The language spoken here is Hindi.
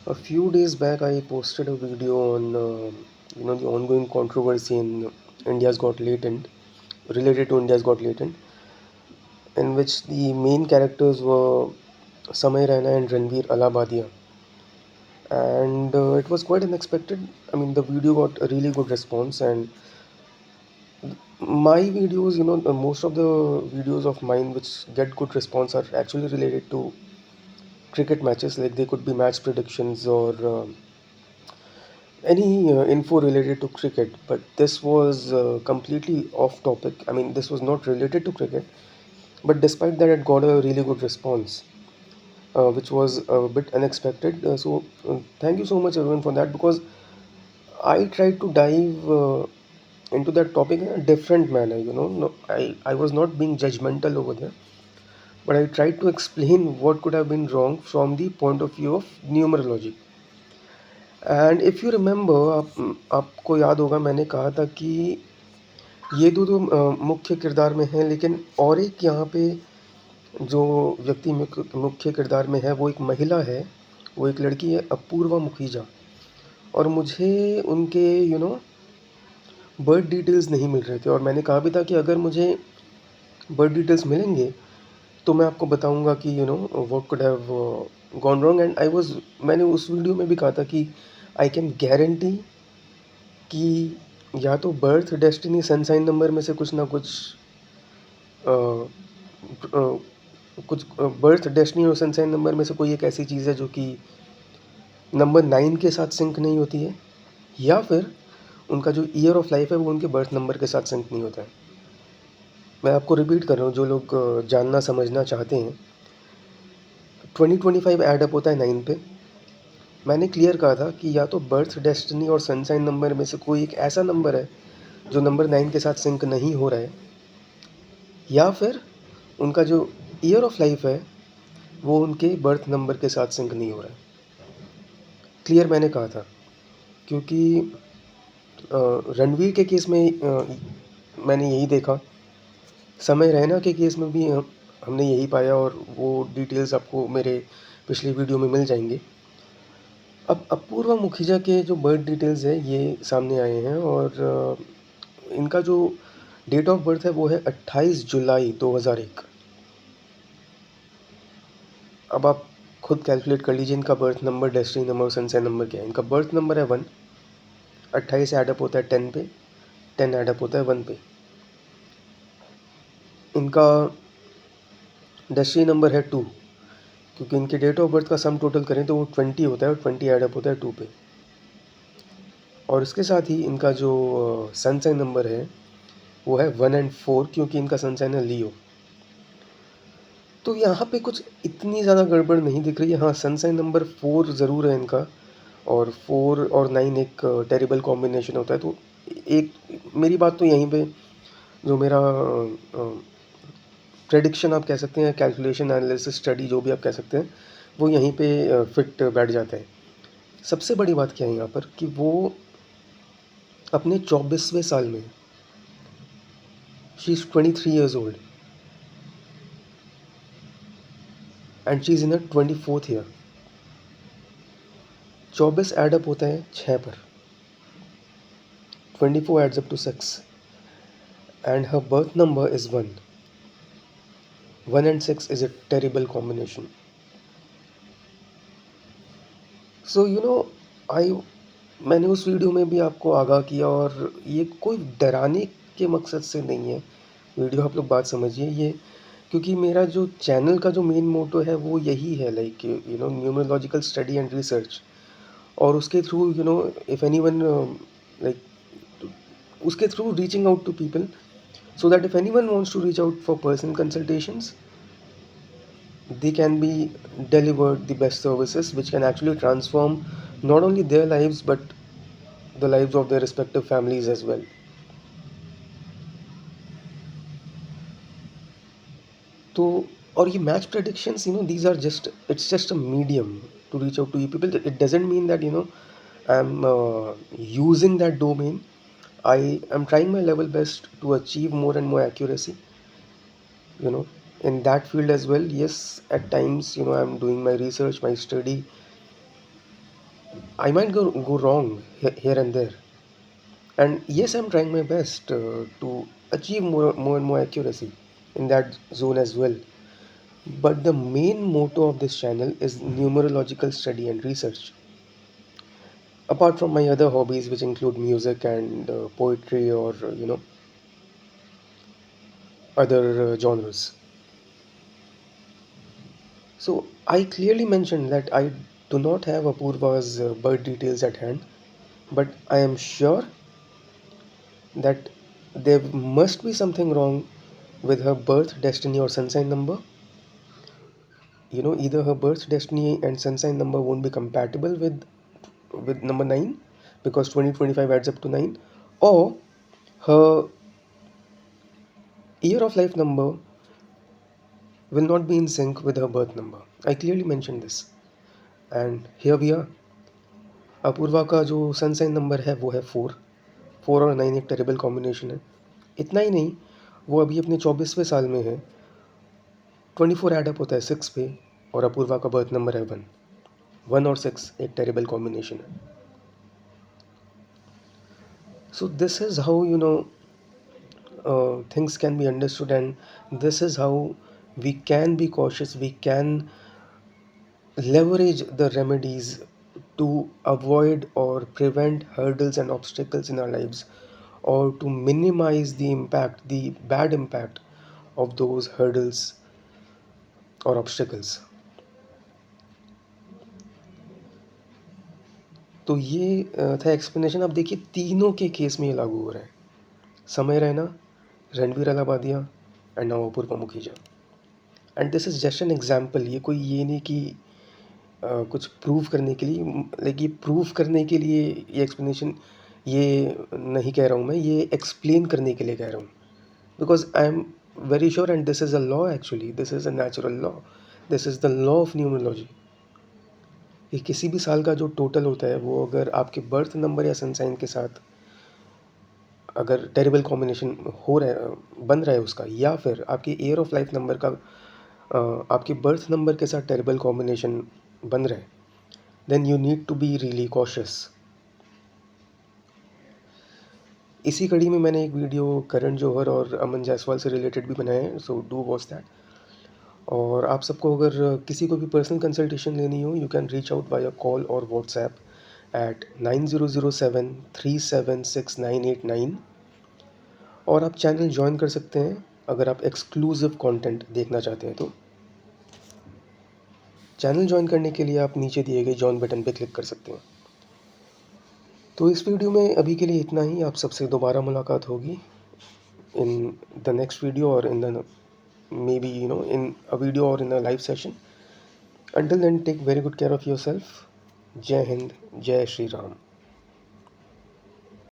A few days back, I posted a video on the ongoing controversy in India's Got Latent, related to India's Got Latent, in which the main characters were Samay Raina and Ranveer Alabadia, and it was quite unexpected. I mean, the video got a really good response, and my videos, most of the videos of mine which get good response are actually related to cricket matches. Like they could be match predictions or any info related to cricket, but this was completely off topic. I mean, this was not related to cricket, but despite that, it got a really good response, which was a bit unexpected. So, thank you so much, everyone, for that, because I tried to dive into that topic in a different manner. No, I was not being judgmental over there, but I tried to explain what could have been wrong from the point of view of numerology. And if you remember आपको याद होगा मैंने कहा था कि ये दो मुख्य किरदार में हैं, लेकिन और एक यहाँ पे जो व्यक्ति मुख्य किरदार में है वो एक महिला है, वो एक लड़की है अपूर्वा मुखीजा। और मुझे उनके बर्थ डिटेल्स नहीं मिल रहे थे, और मैंने कहा भी था कि अगर मुझे बर्थ डिटेल्स मिलेंगे तो मैं आपको बताऊंगा कि what could have gone wrong. And I was मैंने उस वीडियो में भी कहा था कि आई कैन गारंटी कि या तो बर्थ डेस्टिनी सनसाइन नंबर में से कुछ ना कुछ अ, अ, कुछ बर्थ डेस्टिनी और सनसाइन नंबर में से कोई एक ऐसी चीज़ है जो कि नंबर 9 के साथ सिंक नहीं होती है, या फिर उनका जो ईयर ऑफ लाइफ है वो उनके बर्थ नंबर के साथ सिंक नहीं होता है। मैं आपको रिपीट कर रहा हूँ, जो लोग जानना समझना चाहते हैं। 2025 ऐड अप होता है 9 पे। मैंने क्लियर कहा था कि या तो बर्थ डेस्टिनी और सनसाइन नंबर में से कोई एक ऐसा नंबर है जो नंबर 9 के साथ सिंक नहीं हो रहा है, या फिर उनका जो ईयर ऑफ लाइफ है वो उनके बर्थ नंबर के साथ सिंक नहीं हो रहा है। क्लियर मैंने कहा था, क्योंकि रणवीर के केस में मैंने यही देखा, समय रैना के केस में भी हमने यही पाया, और वो डिटेल्स आपको मेरे पिछले वीडियो में मिल जाएंगे। अब अपूर्वा मुखीजा के जो बर्थ डिटेल्स है ये सामने आए हैं, और इनका जो डेट ऑफ बर्थ है वो है 28 जुलाई 2001। अब आप खुद कैलकुलेट कर लीजिए इनका बर्थ नंबर, डेस्टिनी नंबर और सनसाइन नंबर क्या है। इनका बर्थ नंबर है 1, 28 एडअप होता है 10 पे, 10 एडअप होता है 1 पे। इनका डेस्टिनी नंबर है 2, क्योंकि इनके डेट ऑफ बर्थ का सम टोटल करें तो वो 20 होता है, और 20 एडअप होता है 2 पे। और इसके साथ ही इनका जो सनसाइन नंबर है वो है 1 एंड 4, क्योंकि इनका सनसाइन है लियो। तो यहाँ पे कुछ इतनी ज़्यादा गड़बड़ नहीं दिख रही है। हाँ, सनसाइन नंबर 4 ज़रूर है इनका, और 4 और 9 एक टेरिबल कॉम्बिनेशन होता है। तो एक मेरी बात तो यहीं पे, जो मेरा प्रेडिक्शन आप कह सकते हैं, कैलकुलेशन एनालिसिस स्टडी जो भी आप कह सकते हैं, वो यहीं पे फिट बैठ जाता है। सबसे बड़ी बात क्या है यहाँ पर कि वो अपने 24वें साल में, she is 23 years old and she is in a 24th year. 24 add up होता है 6 पर, 24 adds up to 6, and her birth number is 1. 1 and 6 is a terrible combination. So आई मैंने उस वीडियो में भी आपको आगाह किया, और ये कोई डराने के मकसद से नहीं है वीडियो, आप लोग बात समझिए ये। क्योंकि मेरा जो चैनल का जो मेन मोटो है वो यही है, like numerological study and research. और उसके थ्रू इफ़ एनीवन, लाइक उसके through reaching out to people, so that if anyone wants to reach out for personal consultations, they can be delivered the best services which can actually transform not only their lives but the lives of their respective families as well. तो और ये match predictions, these are just, it's just a medium to reach out to you people. It doesn't mean that I'm using that domain. I am trying my level best to achieve more and more accuracy, you know in that field as well. Yes, at times I'm doing my research, my study, I might go wrong here and there. And yes, I'm trying my best to achieve more and more accuracy in that zone as well. But the main motto of this channel is numerological study and research. Apart from my other hobbies, which include music and poetry or other genres. So I clearly mentioned that I do not have Apurva's birth details at hand, but I am sure that there must be something wrong with her birth destiny or sun sign number. Either her birth destiny and sun sign number won't be compatible with number 9, because 2025 adds up to 9, or her year of life number will not be in sync with her birth number. I clearly mentioned this, and here we are. Apoorva का जो सन साइन नंबर है वो है 4। 4 और 9 एक टेरेबल कॉम्बिनेशन है। इतना ही नहीं, वो अभी अपने 24वें साल में है। 24 एड अप होता है 6 पे, और अपूर्वा का बर्थ नंबर है 1। 1 और 6 एक टेरेबल कॉम्बिनेशन है। So this is how things can be understood, and this is how we can be cautious. We can leverage the remedies to avoid or prevent hurdles and obstacles in our lives, or to minimize the impact, the bad impact of those hurdles or obstacles. तो ये था एक्सप्लेनेशन। अब देखिए तीनों के केस में ये लागू हो रहा है। Samay Raina, Ranveer Allahbadia and now Apoorva Mukhija. And this is just an example. ये कोई ये नहीं कि कुछ प्रूव करने के लिए, लाइक ये प्रूव करने के लिए ये एक्सप्लेनेशन ये नहीं कह रहा हूँ मैं, ये एक्सप्लेन करने के लिए कह रहा हूँ। Because I am very sure, and this is a law, actually this is a natural law, this is the law of numerology, कि किसी भी साल का जो टोटल होता है वो अगर आपके बर्थ नंबर या सन साइन के साथ अगर टेरेबल कॉम्बिनेशन हो रहा है, बन रहा है उसका, या फिर आपकी ईयर ऑफ लाइफ नंबर का आपके बर्थ नंबर के साथ टेरेबल कॉम्बिनेशन बन रहा है, then you need to be really cautious. इसी कड़ी में मैंने एक वीडियो करण जौहर और अमन जायसवाल से रिलेटेड भी बनाया है, सो डू वॉच दैट। और आप सबको अगर किसी को भी पर्सनल कंसल्टेशन लेनी हो, you can reach out by a call और व्हाट्सएप एट 9007376989। और आप चैनल ज्वाइन कर सकते हैं अगर आप एक्सक्लूसिव कंटेंट देखना चाहते हैं। तो चैनल ज्वाइन करने के लिए आप नीचे दिए गए जॉइन बटन पे क्लिक कर सकते हैं। तो इस वीडियो में अभी के लिए इतना ही। आप सबसे दोबारा मुलाकात होगी इन द नेक्स्ट वीडियो, और in the maybe in a video or in a live session. Until then, take very good care of yourself. Jai Hind, Jai Shri Ram.